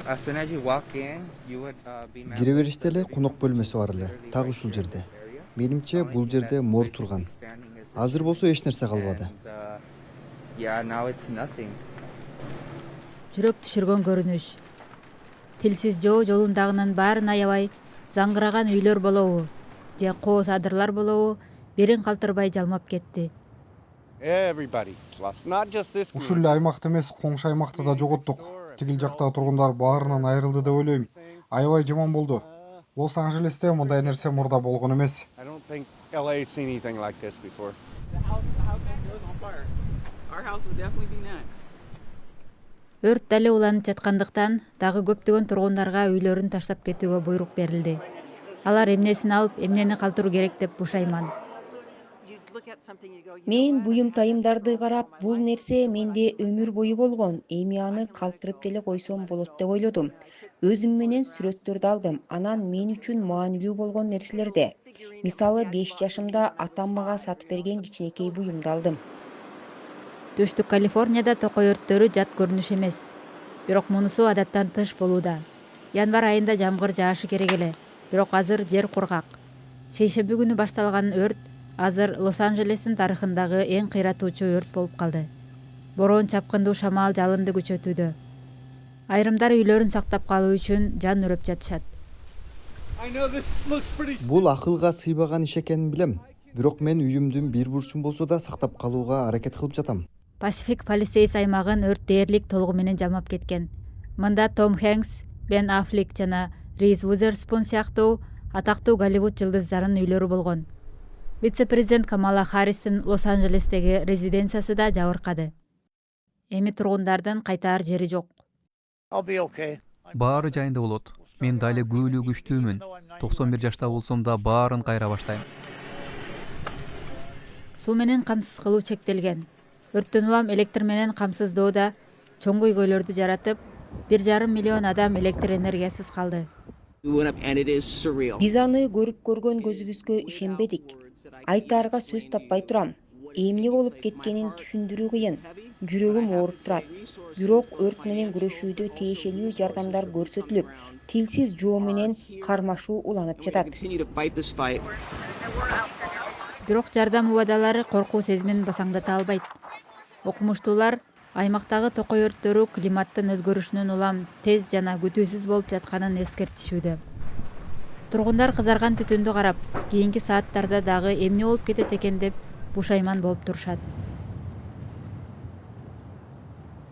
As soon as you walk in, you would be met Кире with бериште эле конок бөлмөсү бар эле. Так ушул жерде. Менимче бул жерде мор турган. Азыр болсо эч нерсе калбады. Yeah, now it's nothing. Жүрөк түшүргөн көрүнүш. Тилсиз жоо жолундагынын баарын аябай, заңгыраган үйлөр болобу, же кооз адырлар болобу, берин калтырбай жалмап кетти. Everybody's lost, not just this Ушул эле аймакты эмес, коңшу аймакты да жоготтук. Тигил жактагы тургундар баарынан айрылды деп ойлойм. Аябай жаман болду. Лос-Анджелесте мындай нерсе мурда болгон эмес. I don't think LA's seen anything like this before. The house goes on fire. Our house will definitely be next. Өрт дали уланып жаткандыктан дагы көптөгөн тургундарга үйлөрүн таштап кетүүгө буйрук берилди. Алар эмнесин алып, эмнени калтыруу керек деп бушайман. Мен буюм-тайымдарды карап, бул нерсе менде өмүр бою болгон, эми аны калтырып деле койсом болот деп ойлодум. Өзүм менен сүрөттөрдү алдым, анан мен үчүн маанилүү болгон нерселерди. Мисалы 5 жашымда атам мага сатып берген кичинекей буюмду алдым. Түштүк Калифорнияда токой өрттөрү жат көрүнүш эмес. Бирок мунусу адаттан тыш болууда. Январь айында жамгыр жаашы керек эле, бирок азыр жер кургак. Шейшемби күнү башталган өрт азыр Лос-Анджелестин тарыхындагы эң кыйратуучу өрт болуп калды. Бороон чапкындуу шамал жалынды күчөтүүдө. Айрымдар үйлөрүн сактап калуу үчүн жан үрөп жатышат. Бул акылга сыйбаган иш экенин билем. Бирок мен үйүмдүн бир бурчун болсо да сактап калууга аракет кылып жатам. Пасифик Palisades аймагын өрт дээрлик толугу менен жалмап кеткен. Мында Том Хэнкс, Бен Аффлек жана Риз Уизерспун сыяктуу атактуу Голливуд жылдыздарынын үйлөрү болгон. Вице-президент Камала Харристин Лос-Анджелестеги резиденциясы да жабыркады. Эми тургундардын кайтаар жери жок. Баары жайында болот. Мен дайле күбөлүү күчтүүмүн. 91 жашта болсом да баарын кайра баштайм. Суу менен камсыз кылуу чектелген. Өрттөн улам электр менен камсыздоо да чоң көйгөйлөрдү жаратып, 1,5 миллион адам электр энергиясыз калды. Биз аны көрүп көргөн көзүбүзгө ишенбедик. Айтаарга сөз таппай турам. Эмне болуп кеткенин түшүндүрүү кыйын. Жүрөгүм ооруп турат. Бирок өрт менен күрөшүүдө тиешелүү жардамдар көрсөтүлүп, тилсиз жоо менен кармашуу уланып жатат. Бирок жардам убадалары коркуу сезимин басаңдата албайт. Окумуштуулар аймактагы токой өрттөрү климаттын өзгөрүшүнүн улам тез жана күтүүсүз болуп жатканын эскертишүүдө. Тургундар кызарган түтүндү карап, кийинки сааттарда дагы эмне болуп кетет экен деп бушайман болуп турушат.